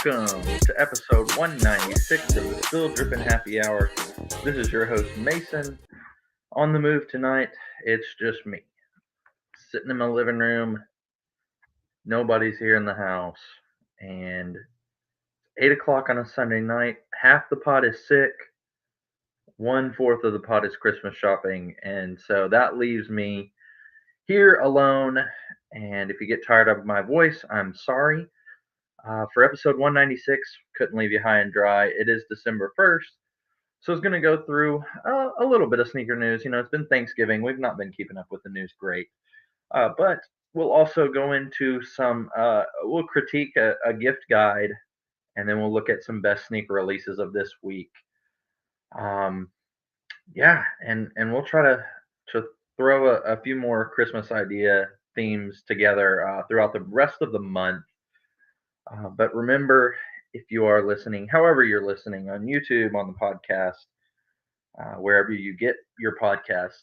Welcome to episode 196 of the Still Drippin' Happy Hour. This is your host, Mason. On the move tonight, it's just me. Sitting in my living room, nobody's here in the house, and 8 o'clock on a Sunday night, half the pod is sick, 1/4 of the pod is Christmas shopping, and so that leaves me here alone. And if you get tired of my voice, I'm sorry. For episode 196, couldn't leave you high and dry. It is December 1st, so I was going to go through a little bit of sneaker news. You know, it's been Thanksgiving. We've not been keeping up with the news great. But we'll also go into we'll critique a gift guide, and then we'll look at some best sneaker releases of this week. Yeah, and we'll try to throw a few more Christmas idea themes together throughout the rest of the month. But remember, if you are listening, however you're listening, on YouTube, on the podcast, wherever you get your podcast,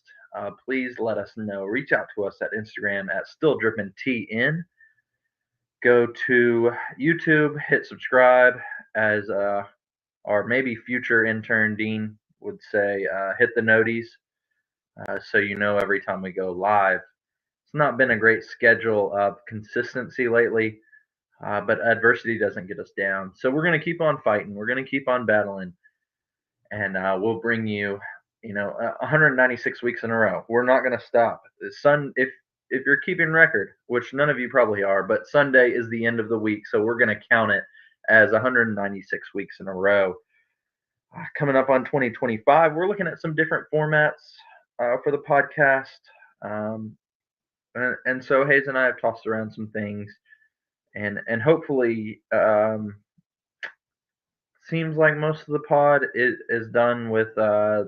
please let us know. Reach out to us at Instagram at StillDrippinTN. Go to YouTube, hit subscribe, as our maybe future intern Dean would say, hit the noties, so you know every time we go live. It's not been a great schedule of consistency lately. But adversity doesn't get us down. So we're going to keep on fighting. We're going to keep on battling. And we'll bring you, 196 weeks in a row. We're not going to stop. If you're keeping record, which none of you probably are, but Sunday is the end of the week. So we're going to count it as 196 weeks in a row. Coming up on 2025, we're looking at some different formats for the podcast. And so Hayes and I have tossed around some things. And hopefully, seems like most of the pod is done with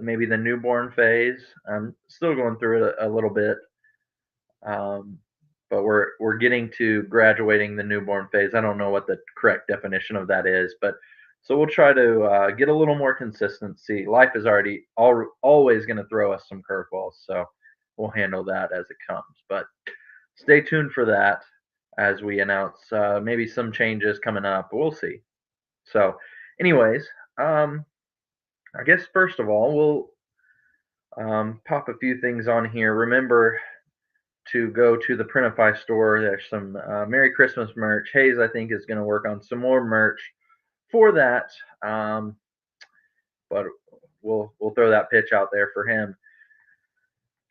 maybe the newborn phase. I'm still going through it a little bit, but we're getting to graduating the newborn phase. I don't know what the correct definition of that is, but so we'll try to get a little more consistency. Life is always going to throw us some curveballs, so we'll handle that as it comes. But stay tuned for that as we announce maybe some changes coming up. We'll see. So, anyways, I guess first of all, we'll pop a few things on here. Remember to go to the Printify store. There's some Merry Christmas merch. Hayes, I think, is going to work on some more merch for that. But we'll throw that pitch out there for him.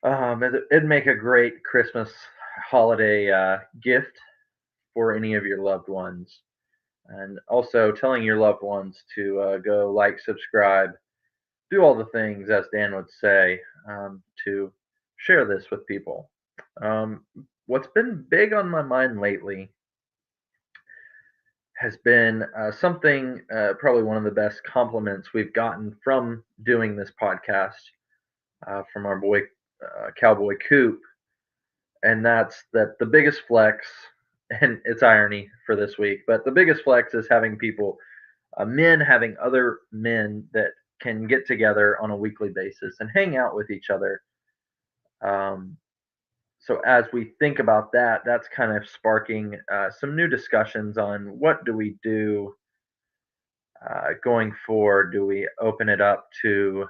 It'd make a great Christmas holiday gift for any of your loved ones. And also telling your loved ones to go like, subscribe, do all the things, as Dan would say, to share this with people. What's been big on my mind lately has been something, probably one of the best compliments we've gotten from doing this podcast from our boy Cowboy Coop, and that's that the biggest flex, and it's irony for this week, but the biggest flex is having people, men having other men that can get together on a weekly basis and hang out with each other. So as we think about that, that's kind of sparking some new discussions on what do we do going forward. Do we open it up to,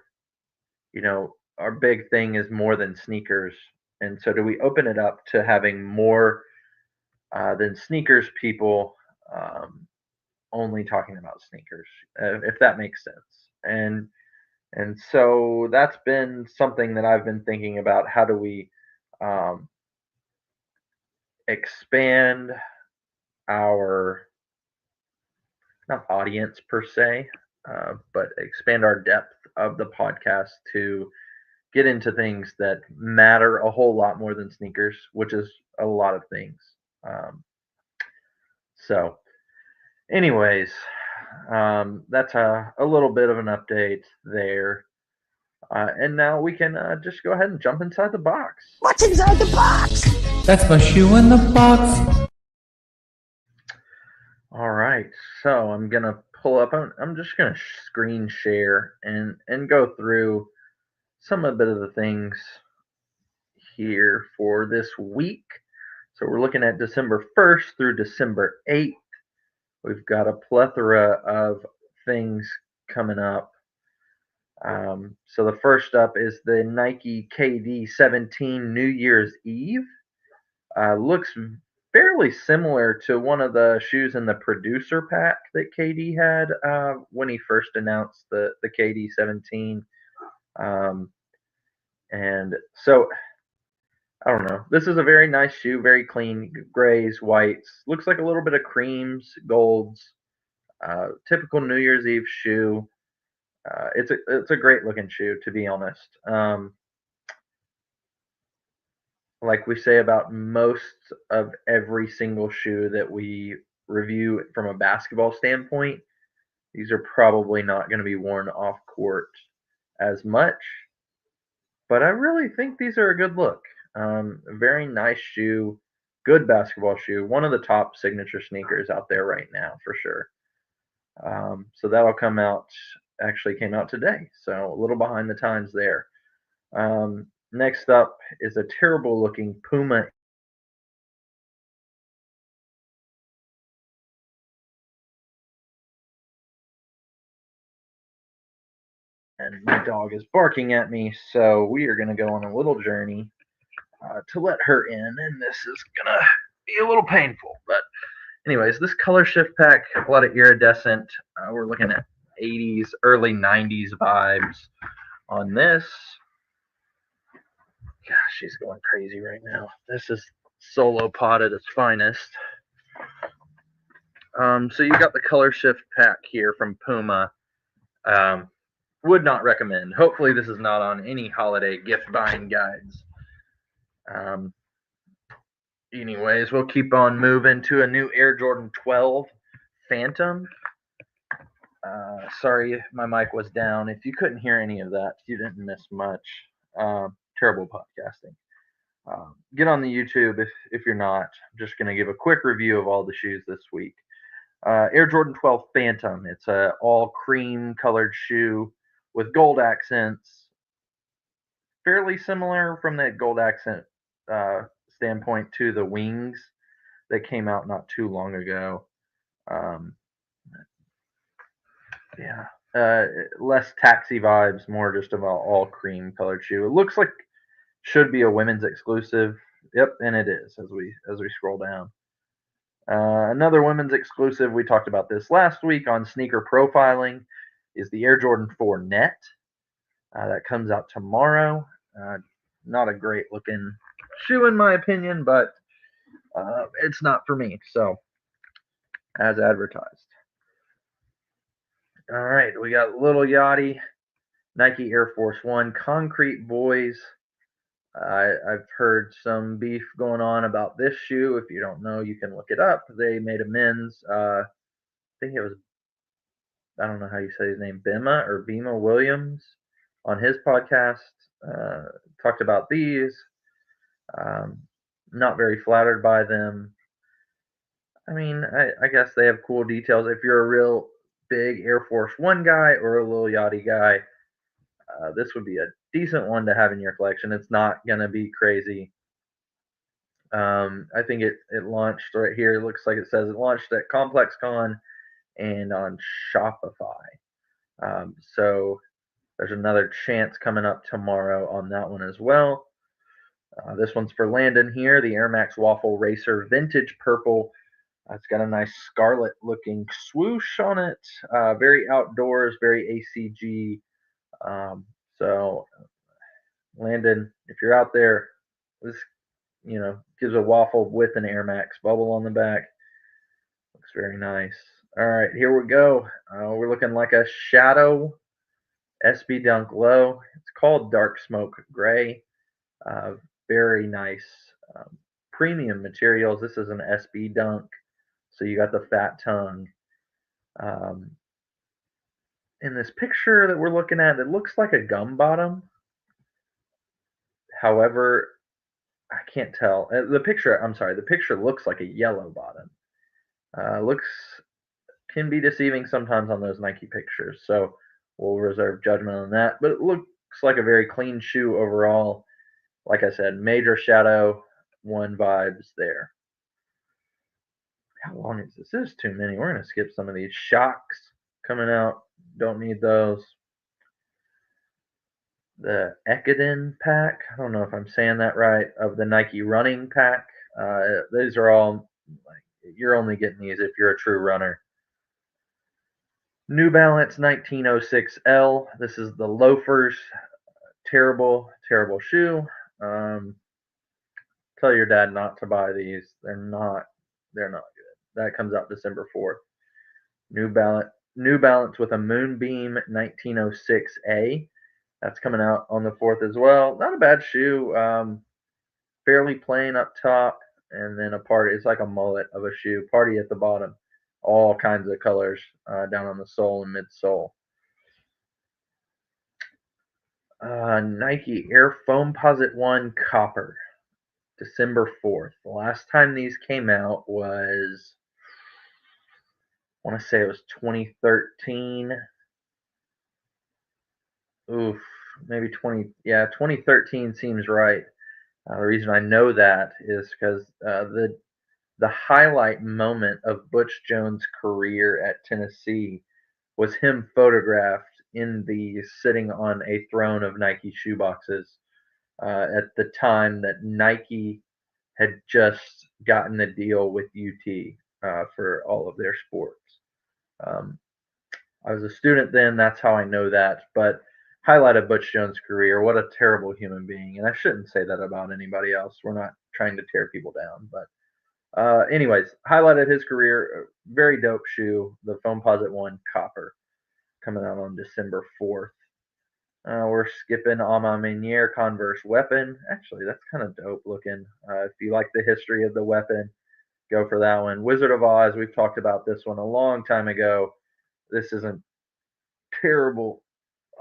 our big thing is more than sneakers, and so do we open it up to having more than sneakers people only talking about sneakers, if that makes sense. And so that's been something that I've been thinking about. How do we expand our, not audience per se, but expand our depth of the podcast to get into things that matter a whole lot more than sneakers, which is a lot of things. So, anyways, that's a little bit of an update there. And now we can just go ahead and jump inside the box. What's inside the box? That's my shoe in the box. All right, so I'm gonna pull up. I'm just gonna screen share and go through some of the things here for this week. So we're looking at December 1st through December 8th. We've got a plethora of things coming up. So the first up is the Nike KD 17 New Year's Eve. Looks fairly similar to one of the shoes in the producer pack that KD had when he first announced the KD 17. And so I don't know. This is a very nice shoe, very clean, grays, whites. Looks like a little bit of creams, golds. Typical New Year's Eve shoe. It's a great looking shoe, to be honest. Like we say about most of every single shoe that we review from a basketball standpoint, these are probably not going to be worn off court as much. But I really think these are a good look. A very nice shoe, good basketball shoe, one of the top signature sneakers out there right now for sure. So that'll come out, actually came out today, so a little behind the times there. Next up is a terrible looking Puma. And my dog is barking at me, so we are going to go on a little journey to let her in, and this is going to be a little painful. But anyways, this color shift pack, a lot of iridescent. We're looking at 80s, early 90s vibes on this. Gosh, she's going crazy right now. This is Solo Pod at its finest. So you got the color shift pack here from Puma. Would not recommend. Hopefully this is not on any holiday gift buying guides. Anyways, we'll keep on moving to a new Air Jordan 12 Phantom. Sorry, my mic was down. If you couldn't hear any of that, you didn't miss much. Terrible podcasting. Get on the YouTube if you're not. I'm just going to give a quick review of all the shoes this week. Air Jordan 12 Phantom. It's a all cream colored shoe with gold accents. Fairly similar from that gold accent standpoint to the wings that came out not too long ago. Less taxi vibes, more just of an all cream colored shoe. It looks like should be a women's exclusive. Yep, and it is as we scroll down. Another women's exclusive, we talked about this last week on sneaker profiling, is the Air Jordan 4 Net. That comes out tomorrow. Not a great looking shoe in my opinion, but it's not for me. So, as advertised. All right, we got Little Yachty, Nike Air Force One, Concrete Boys. I've heard some beef going on about this shoe. If you don't know, you can look it up. They made amends. I think it was, I don't know how you say his name, Bima Williams, on his podcast. Talked about these. Not very flattered by them. I mean, I guess they have cool details. If you're a real big Air Force One guy or a Lil Yachty guy, this would be a decent one to have in your collection. It's not gonna be crazy. I think it launched right here. It looks like it says it launched at ComplexCon and on Shopify. So there's another chance coming up tomorrow on that one as well. This one's for Landon here, the Air Max Waffle Racer Vintage Purple. It's got a nice scarlet looking swoosh on it. Very outdoors, very ACG. So Landon, if you're out there, this gives a waffle with an Air Max bubble on the back. Looks very nice. All right, here we go. We're looking like a Shadow SB Dunk Low. It's called Dark Smoke Gray. Very nice premium materials. This is an SB Dunk, so you got the fat tongue. In this picture that we're looking at, it looks like a gum bottom. However, I can't tell. The picture looks like a yellow bottom. Can be deceiving sometimes on those Nike pictures, so we'll reserve judgment on that. But it looks like a very clean shoe overall. Like I said, major Shadow One vibes there. How long is this? This is too many. We're gonna skip some of these. Shocks coming out. Don't need those. The Ekiden pack. I don't know if I'm saying that right. Of the Nike running pack. These are all like you're only getting these if you're a true runner. New Balance 1906L. This is the loafers. Terrible, terrible shoe. Um, Tell your dad not to buy these. They're not good. That comes out December 4th. New Balance with a Moonbeam 1906A. That's coming out on the 4th as well. Not a bad shoe. Fairly plain up top, and then a party. It's like a mullet of a shoe. Party at the bottom. All kinds of colors down on the sole and midsole. Nike Air Foamposite 1 Copper. December 4th. The last time these came out was, I want to say it was 2013. Oof, maybe 2013 seems right. The reason I know that is because the highlight moment of Butch Jones' career at Tennessee was him photographed in the sitting on a throne of Nike shoeboxes at the time that Nike had just gotten a deal with UT for all of their sports. Um, I was a student then. That's how I know that. But highlight of Butch Jones' career. What a terrible human being. And I shouldn't say that about anybody else. We're not trying to tear people down. But anyways, highlighted his career. Very dope shoe. The Foamposite 1 Copper coming out on December 4th. We're skipping Ama Meniere Converse Weapon. Actually, that's kind of dope looking. If you like the history of the weapon, go for that one. Wizard of Oz, we've talked about this one a long time ago. This is a terrible,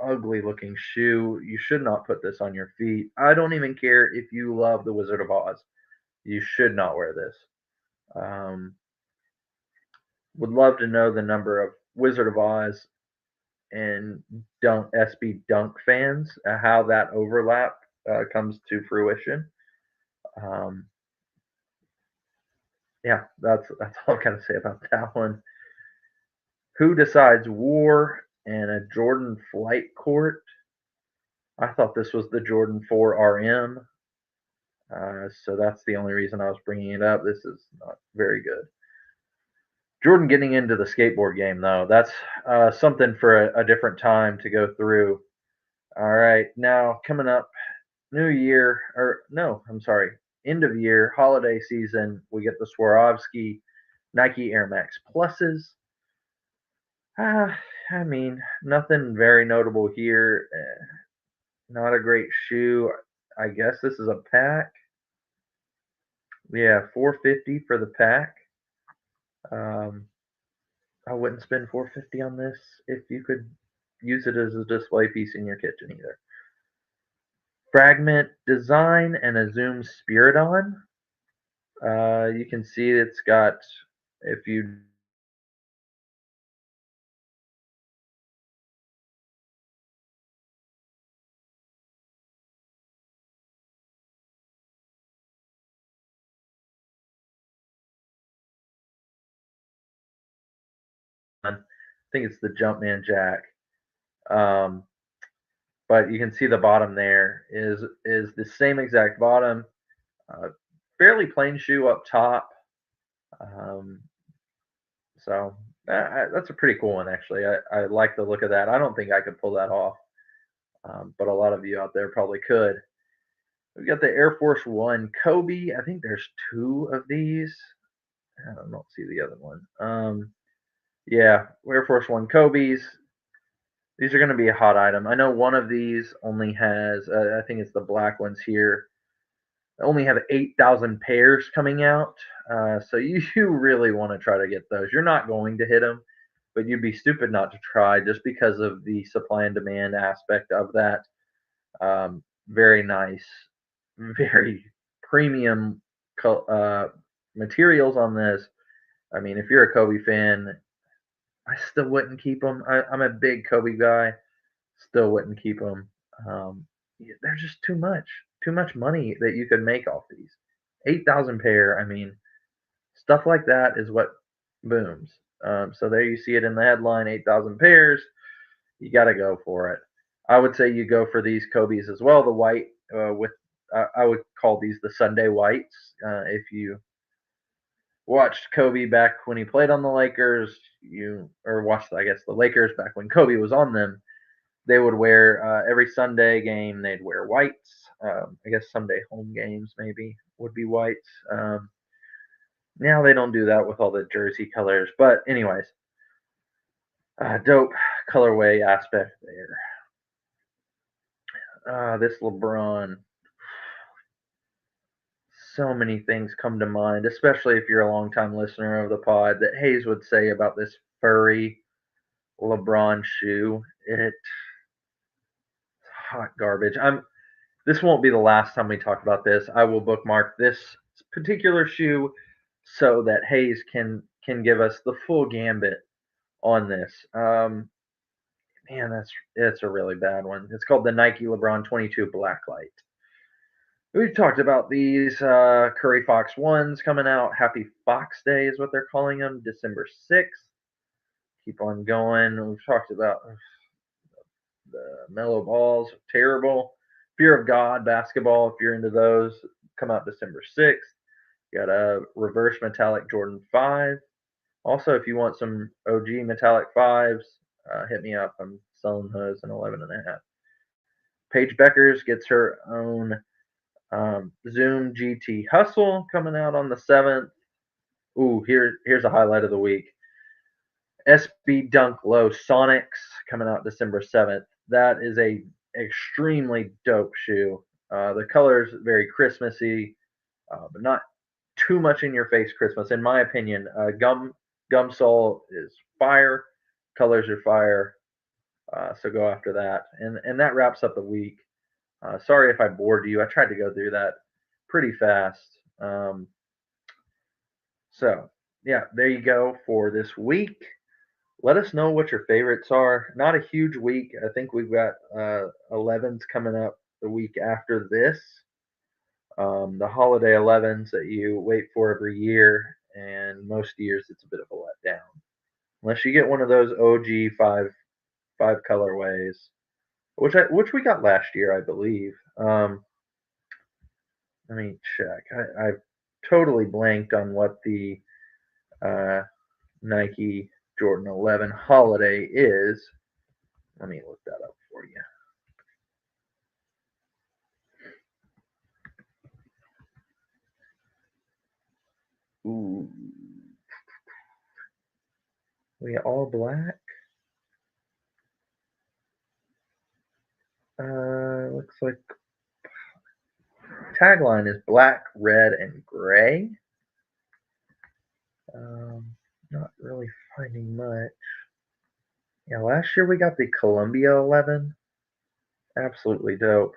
ugly looking shoe. You should not put this on your feet. I don't even care if you love the Wizard of Oz. You should not wear this. Um, would love to know the number of Wizard of Oz and Dunk SB Dunk fans, how that overlap comes to fruition. Um, yeah, that's all I gotta say about that one. Who decides war and a Jordan flight court? I thought this was the Jordan 4 RM, so that's the only reason I was bringing it up. This is not very good. Jordan getting into the skateboard game, though, that's something for a different time to go through. All right, now coming up, New Year, or no, I'm sorry, end of year, holiday season, we get the Swarovski Nike Air Max Pluses. Uh, I mean, nothing very notable here. Not a great shoe. I guess this is a pack. Yeah, 450 for the pack. Um, I wouldn't spend 450 on this if you could use it as a display piece in your kitchen either. Fragment design and a Zoom Spiridon. You can see it's got, if you I think it's the Jumpman Jack. Um, but you can see the bottom there is the same exact bottom. Uh, Fairly plain shoe up top. Um, so that's a pretty cool one, actually. I like the look of that. I don't think I could pull that off, but a lot of you out there probably could. We've got the Air Force One Kobe. I think there's two of these. I don't see the other one. Yeah, Air Force One Kobe's. These are going to be a hot item. I know one of these only has, I think it's the black ones here, only have 8,000 pairs coming out. So you really want to try to get those. You're not going to hit them, but you'd be stupid not to try just because of the supply and demand aspect of that. Very nice, very premium materials on this. I mean, if you're a Kobe fan, I still wouldn't keep them. I'm a big Kobe guy. Still wouldn't keep them. They're just too much money that you could make off these. 8,000 pair. I mean, Stuff like that is what booms. So there you see it in the headline, 8,000 pairs. You got to go for it. I would say you go for these Kobe's as well. The white with I would call these the Sunday whites. If you watched Kobe back when he played on the Lakers, or watched I guess the Lakers back when Kobe was on them. They would wear every Sunday game. They'd wear whites. I guess Sunday home games maybe would be whites. Now they don't do that with all the jersey colors, but anyways, dope colorway aspect there. This LeBron, so many things come to mind, especially if you're a longtime listener of the pod, that Hayes would say about this furry LeBron shoe. It's hot garbage. This won't be the last time we talk about this. I will bookmark this particular shoe so that Hayes can give us the full gambit on this. Man, it's a really bad one. It's called the Nike LeBron 22 Blacklight. We've talked about these Curry Fox ones coming out. Happy Fox Day is what they're calling them, December 6th. Keep on going. We've talked about the Mellow Balls, terrible. Fear of God basketball, if you're into those, come out December 6th. You got a reverse metallic Jordan 5. Also, if you want some OG metallic 5s, hit me up. I'm selling those in 11.5. Paige Beckers gets her own Zoom GT Hustle coming out on the 7th. Ooh, here's a highlight of the week. SB Dunk Low Sonics coming out December 7th. That is a extremely dope shoe. The color's very Christmassy, but not too much in your face Christmas, in my opinion. Gum sole is fire, colors are fire. So go after that, and that wraps up the week. Sorry if I bored you. I tried to go through that pretty fast. So yeah, there you go for this week. Let us know what your favorites are. Not a huge week. I think we've got 11s coming up the week after this. The holiday 11s that you wait for every year, and most years it's a bit of a letdown. Unless you get one of those OG five colorways, which we got last year, I believe. Let me check. I've totally blanked on what the Nike Jordan 11 holiday is. Let me look that up for you. Ooh. We all black. Looks like tagline is black, red, and gray. Not really finding much. Yeah, last year we got the Columbia 11. Absolutely dope.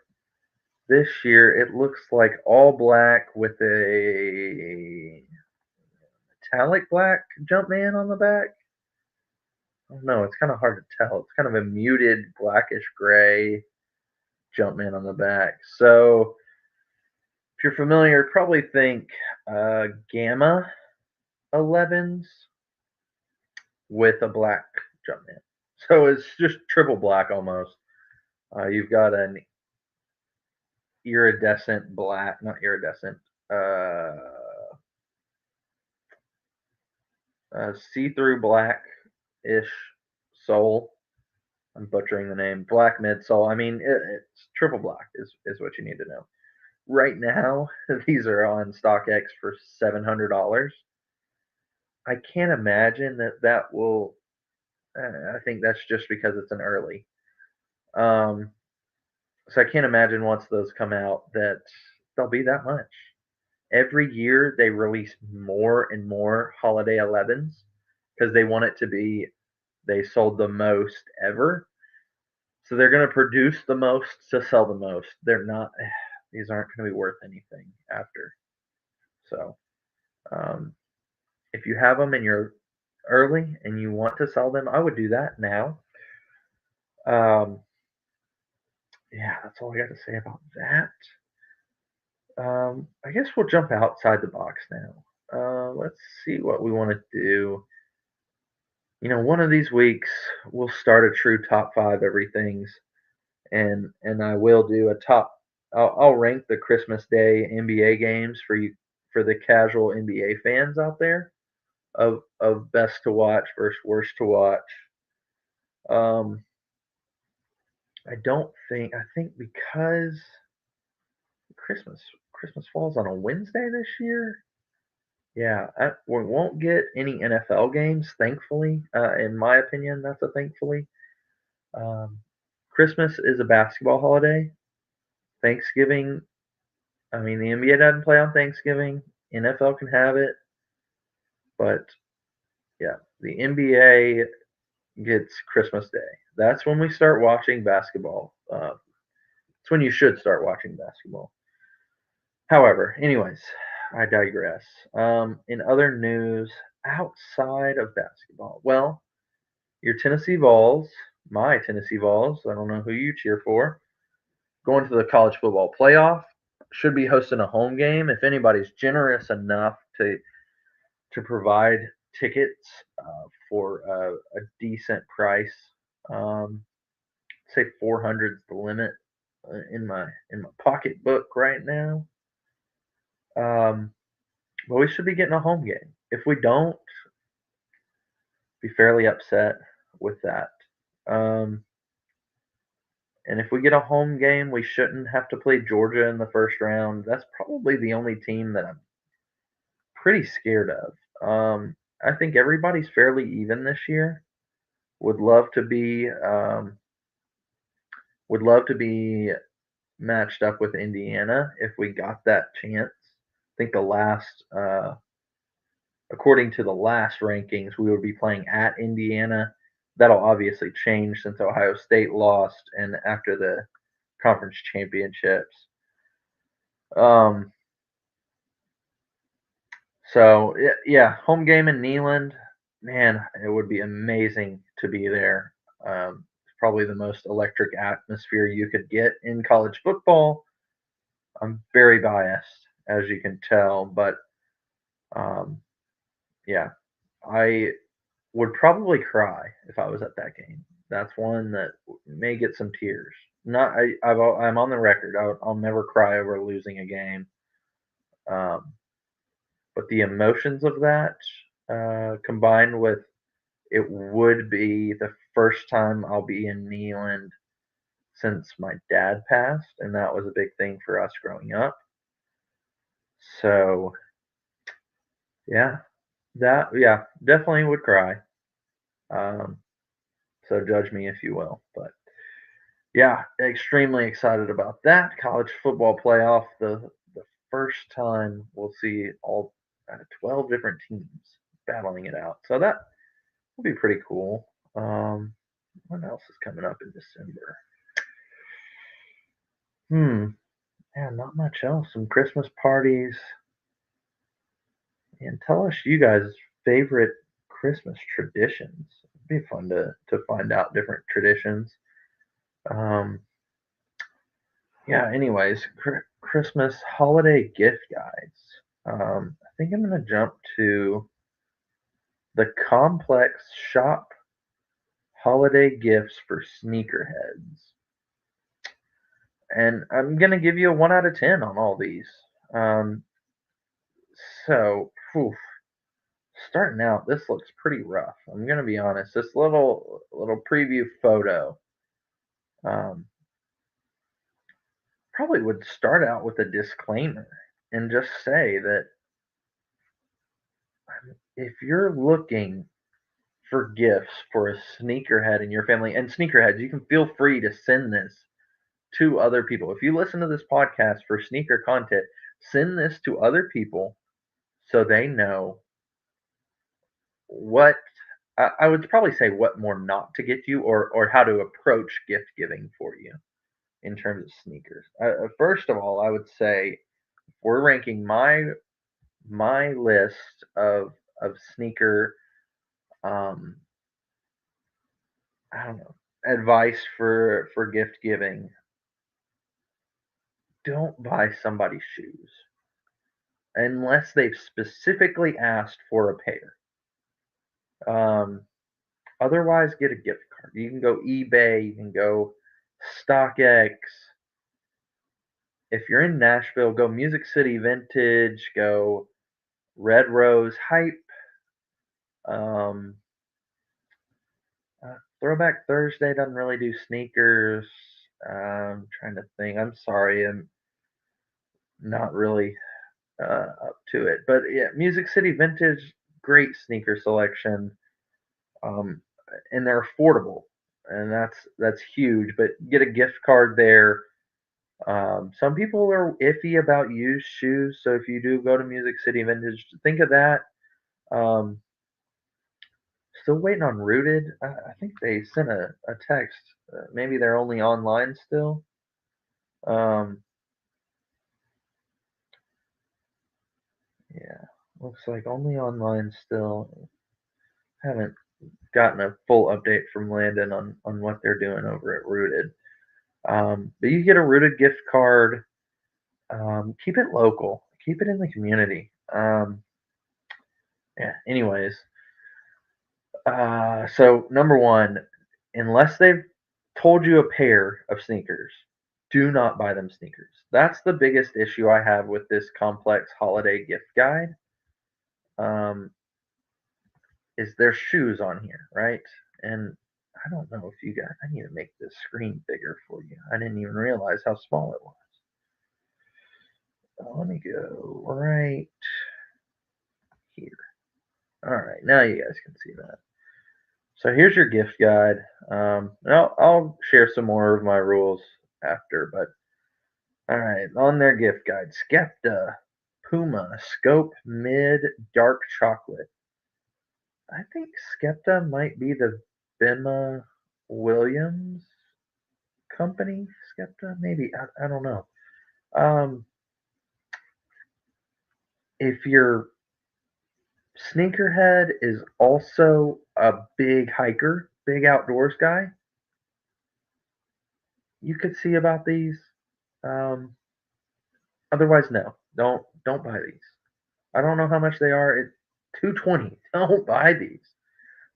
This year it looks like all black with a metallic black Jumpman on the back. I don't know. It's kind of hard to tell. It's kind of a muted blackish gray Jumpman on the back. So if you're familiar, probably think Gamma 11s with a black Jumpman. So it's just triple black almost. You've got an iridescent black, not iridescent, see-through black-ish sole. I'm butchering the name. Black midsole. I mean, it's triple black is what you need to know. Right now, these are on StockX for $700. I can't imagine that will. I think that's just because it's an early. So I can't imagine once those come out that they'll be that much. Every year they release more and more holiday 11s because they want it to be they sold the most ever. So they're going to produce the most to sell the most. They're not. These aren't going to be worth anything after. So if you have them and you're early and you want to sell them, I would do that now. Yeah, that's all I got to say about that. I guess we'll jump outside the box now. let's see what we want to do. One of these weeks we'll start a true top five everything's, and I will do a top. I'll rank the Christmas Day NBA games for you, for the casual NBA fans out there, of best to watch versus worst to watch. Um, I think because Christmas Christmas falls on a Wednesday this year. Yeah, we won't get any NFL games, thankfully. In my opinion, that's a thankfully. Um, Christmas is a basketball holiday. Thanksgiving, I mean, the NBA doesn't play on Thanksgiving. NFL can have it, but yeah, the NBA gets Christmas Day. That's when we start watching basketball. It's when you should start watching basketball. However, anyways, I digress. In other news outside of basketball, well, your Tennessee Vols, my Tennessee Vols, I don't know who you cheer for, going to the college football playoff, should be hosting a home game. If anybody's generous enough to provide tickets for a decent price, um, say 400 is the limit in my pocketbook right now. Um, but we should be getting a home game. If we don't, be fairly upset with that. Um, and if we get a home game, we shouldn't have to play Georgia in the first round. That's probably the only team that I'm pretty scared of. I think everybody's fairly even this year. Would love to be would love to be matched up with Indiana if we got that chance. I think according to the last rankings, we would be playing at Indiana. That'll obviously change since Ohio State lost and after the conference championships. Um, so yeah, home game in Neyland, man, it would be amazing to be there. It's probably the most electric atmosphere you could get in college football. I'm very biased, as you can tell, but um, yeah, I would probably cry if I was at that game. That's one that may get some tears. Not I'm on the record. I'll never cry over losing a game. Um, but the emotions of that, combined with it would be the first time I'll be in Neyland since my dad passed, and that was a big thing for us growing up. So yeah, definitely would cry. Um, so judge me if you will, but yeah, extremely excited about that college football playoff. The first time we'll see all 12 different teams battling it out. So that will be pretty cool. What else is coming up in December? Yeah, not much else. Some Christmas parties. And tell us you guys' favorite Christmas traditions. It'd be fun to find out different traditions. Um, yeah. Anyways, Christmas holiday gift guides. I think I'm gonna jump to the Complex Shop holiday gifts for sneakerheads, and I'm gonna give you a 1 out of 10 on all these. Um, so, phew, starting out, this looks pretty rough. I'm gonna be honest. This little preview photo, um, probably would start out with a disclaimer and just say that if you're looking for gifts for a sneakerhead in your family, and sneakerheads, you can feel free to send this to other people. If you listen to this podcast for sneaker content, send this to other people so they know what I would probably say what more not to get you, or how to approach gift giving for you in terms of sneakers. First of all, I would say we're ranking my list of sneaker, um, I don't know, advice for gift giving. Don't buy somebody's shoes. unless they've specifically asked for a pair. Otherwise, get a gift card. You can go eBay, you can go StockX. If you're in Nashville, go Music City Vintage, go Red Rose Hype. Um, Throwback Thursday doesn't really do sneakers. I'm trying to think. I'm sorry, I'm not really up to it. But yeah, Music City Vintage, great sneaker selection, um, and they're affordable, and that's huge. But get a gift card there. Some people are iffy about used shoes, so if you do go to Music City Vintage, think of that. Um, Still waiting on Rooted. I think they sent a text. Maybe they're only online still. Um, yeah, looks like only online still. Haven't gotten a full update from Landon on what they're doing over at Rooted. But you get a Rooted gift card. Keep it local. Keep it in the community. Yeah. Anyways, so number one, unless they've told you a pair of sneakers, do not buy them sneakers. That's the biggest issue I have with this complex holiday gift guide. Um, is there's shoes on here, right? And I don't know if you guys. I need to make this screen bigger for you. I didn't even realize how small it was. Let me go right here. All right, now you guys can see that. So here's your gift guide. I'll share some more of my rules after, but all right, on their gift guide, Skepta, Puma, Scope Mid, Dark Chocolate. I think Skepta might be the Bima Williams company. Skepta, maybe I don't know. Um, if your sneakerhead is also a big hiker, big outdoors guy, you could see about these. Um, Otherwise, no, don't buy these. I don't know how much they are. It's 220. Don't buy these.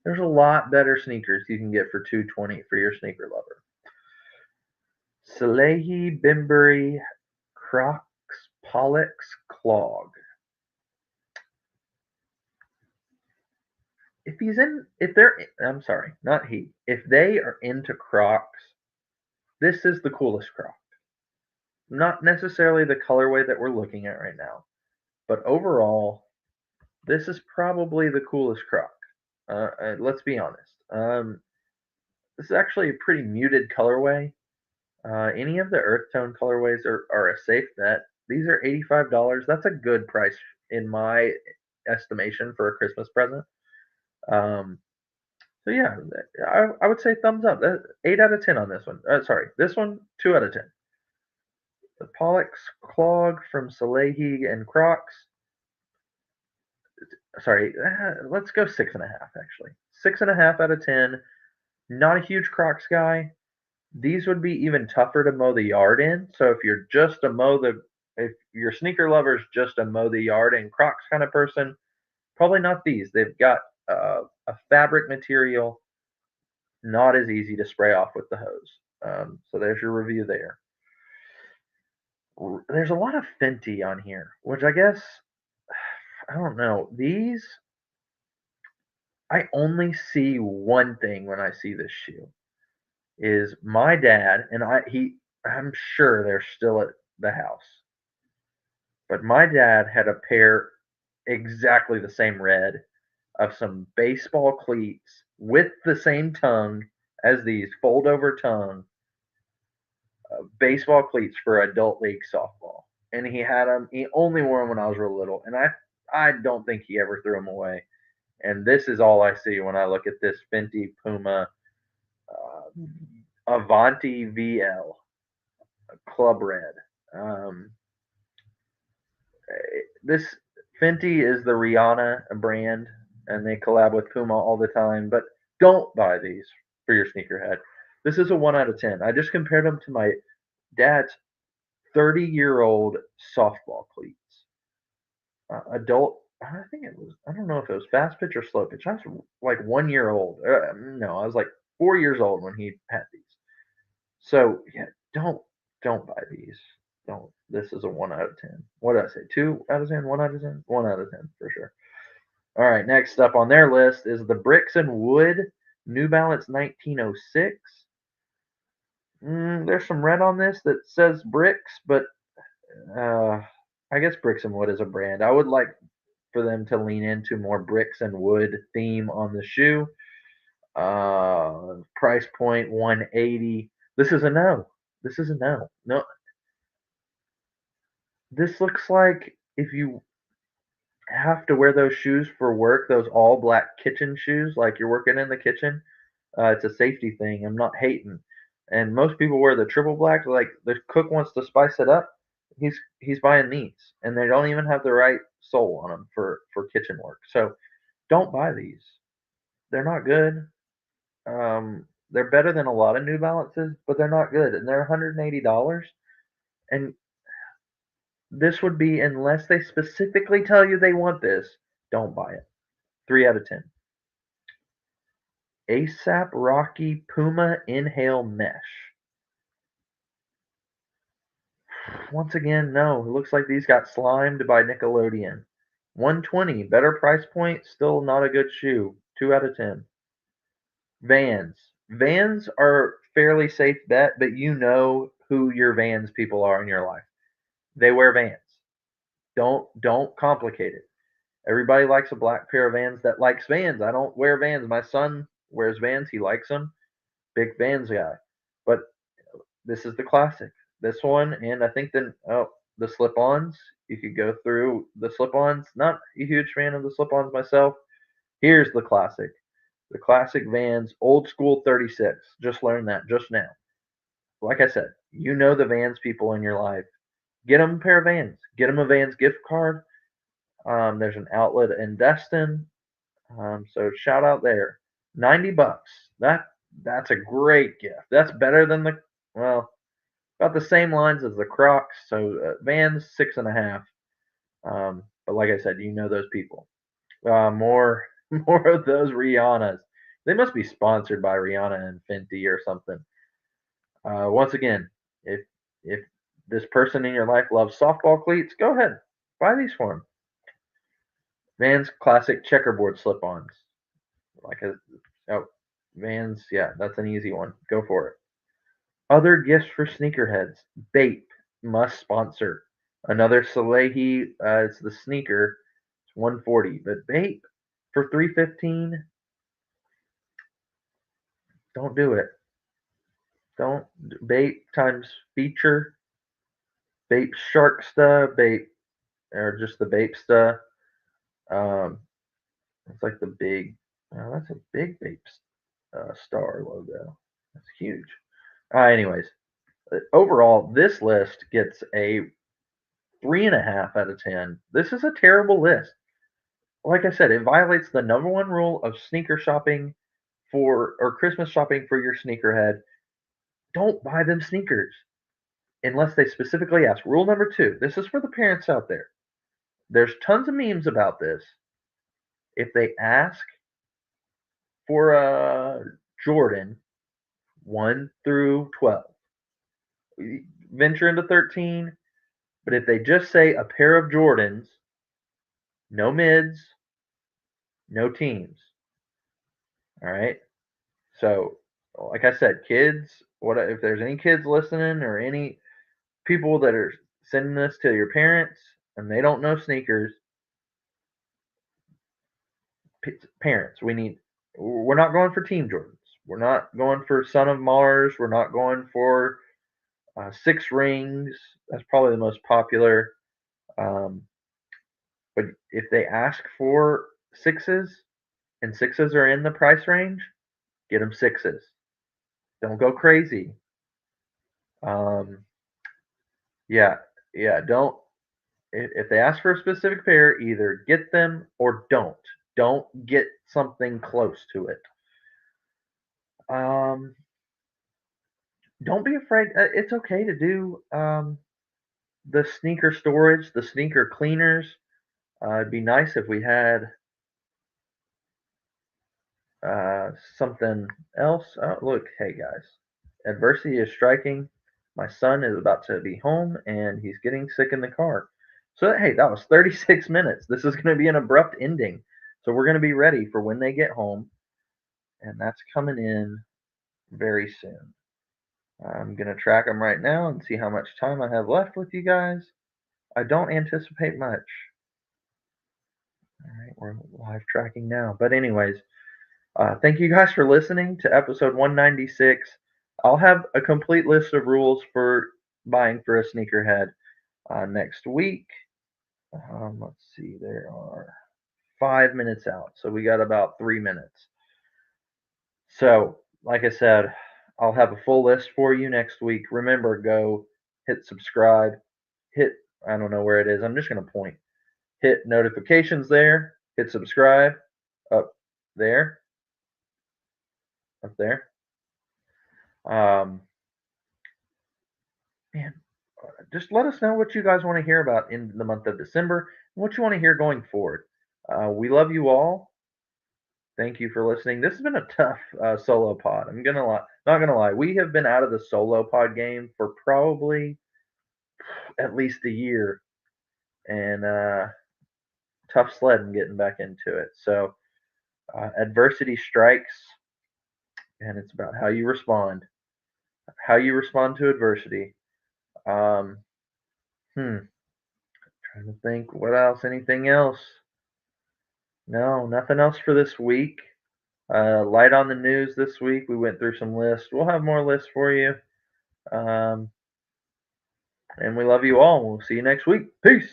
There's a lot better sneakers you can get for 220 for your sneaker lover. Salehi Bimbury Crocs Pollux Clog. If they're, I'm sorry, not he. If they are into Crocs, this is the coolest Croc. Not necessarily the colorway that we're looking at right now, but overall, this is probably the coolest Croc. Let's be honest. This is actually a pretty muted colorway. Any of the earth tone colorways are a safe bet. These are $85. That's a good price in my estimation for a Christmas present. Um, so yeah, I would say thumbs up. 8 out of 10 on this one. Sorry, this one 2 out of 10. The Pollux Clog from Salehi and Crocs. Sorry, let's go 6.5 actually. 6.5 out of 10. Not a huge Crocs guy. These would be even tougher to mow the yard in. So if your sneaker lover is just a mow the yard in Crocs kind of person, probably not these. They've got a fabric material, not as easy to spray off with the hose. So there's your review there. There's a lot of Fenty on here, which I guess I don't know. These I only see one thing when I see this shoe is my dad and I'm sure they're still at the house. But my dad had a pair exactly the same red of some baseball cleats with the same tongue as these fold over tongue baseball cleats for adult league softball. And he had them. He only wore them when I was real little, and I don't think he ever threw them away. And this is all I see when I look at this Fenty Puma Avanti VL Club Red. Um, this Fenty is the Rihanna brand, and they collab with Puma all the time. But don't buy these for your sneakerhead. This is a 1 out of 10. I just compared them to my dad's 30-year-old softball cleats. adult. I think it was. I don't know if it was fast pitch or slow pitch. I was like 1 year old. No, I was like 4 years old when he had these. So yeah, don't buy these. Don't. This is a 1 out of 10. What did I say? 2 out of 10. 1 out of 10. 1 out of 10 for sure. All right. Next up on their list is the Bricks and Wood New Balance 1906. There's some red on this that says Bricks, but uh, I guess Bricks and Wood is a brand. I would like for them to lean into more bricks and wood theme on the shoe. Price point 180. This is a no. This is a no. No, this looks like if you have to wear those shoes for work, those all black kitchen shoes, like you're working in the kitchen. It's a safety thing. I'm not hating. And most people wear the triple black. Like the cook wants to spice it up. He's buying these, and they don't even have the right sole on them for kitchen work. So don't buy these. They're not good. They're better than a lot of New Balances, but they're not good, and they're $180. And this would be, unless they specifically tell you they want this, don't buy it. 3 out of 10. ASAP Rocky Puma Inhale Mesh. Once again, no. It looks like these got slimed by Nickelodeon. 120, better price point, still not a good shoe. 2 out of 10. Vans. Vans are fairly safe bet, but you know who your Vans people are in your life. They wear Vans. Don't complicate it. Everybody likes a black pair of Vans that likes Vans. I don't wear Vans. My son wears Vans. He likes them. Big Vans guy. But this is the classic. This one, and I think the slip-ons. You could go through the slip-ons. Not a huge fan of the slip-ons myself. Here's the classic. The classic Vans Old School 36. Just learned that just now. Like I said, you know the Vans people in your life. Get them a pair of Vans. Get them a Vans gift card. There's an outlet in Destin. So shout out there. $90. That's a great gift. That's better than about the same lines as the Crocs. So Vans 6.5. But like I said, you know those people. More more of those Rihannas. They must be sponsored by Rihanna and Fenty or something. Once again, if this person in your life loves softball cleats, go ahead, buy these for them. Vans classic checkerboard slip-ons. Like a oh, Vans, yeah, that's an easy one. Go for it. Other gifts for sneakerheads. Bape must sponsor. Another Salehi, it's the sneaker. It's 140, but Bape for 315. Don't do it. Don't Bape times feature. Bape Sharksta, Bape, or just the Bapesta. Um, it's like the big. Oh, that's a big Bape star logo. That's huge. Anyways, overall, this list gets a 3.5 out of 10. This is a terrible list. Like I said, it violates the number one rule of sneaker shopping or Christmas shopping for your sneakerhead. Don't buy them sneakers unless they specifically ask. Rule number two, this is for the parents out there. There's tons of memes about this. If they ask for a Jordan 1 through 12, venture into 13, but if they just say a pair of Jordans, no mids, no teams. All right. So, like I said, kids, what if there's any kids listening or any people that are sending this to your parents and they don't know sneakers, parents, we're not going for Team Jordans. We're not going for Son of Mars. We're not going for Six Rings. That's probably the most popular. Um, but if they ask for sixes and sixes are in the price range, get them sixes. Don't go crazy. Um, yeah, yeah. Don't if they ask for a specific pair, either get them or don't. Don't get something close to it. Um, don't be afraid. It's okay to do the sneaker storage, the sneaker cleaners. It'd be nice if we had something else. Oh, look, hey guys, adversity is striking. My son is about to be home and he's getting sick in the car. So, hey, that was 36 minutes. This is going to be an abrupt ending. So, we're going to be ready for when they get home, and that's coming in very soon. I'm going to track them right now and see how much time I have left with you guys. I don't anticipate much. All right, we're live tracking now. But, anyways, thank you guys for listening to episode 196. I'll have a complete list of rules for buying for a sneakerhead next week. Let's see, there are 5 minutes out, so we got about 3 minutes. So, like I said, I'll have a full list for you next week. Remember, go hit subscribe, hit, I don't know where it is, I'm just going to point. Hit notifications there, hit subscribe up there, up there. Um, man, just let us know what you guys want to hear about in the month of December and what you want to hear going forward. We love you all. Thank you for listening. This has been a tough solo pod. I'm gonna lie, not gonna lie. We have been out of the solo pod game for probably at least a year, and tough sledding getting back into it. So adversity strikes, and it's about how you respond. How you respond to adversity. Um, Trying to think what else. Anything else? No, nothing else for this week. Light on the news this week. We went through some lists. We'll have more lists for you. Um, and we love you all. We'll see you next week. Peace.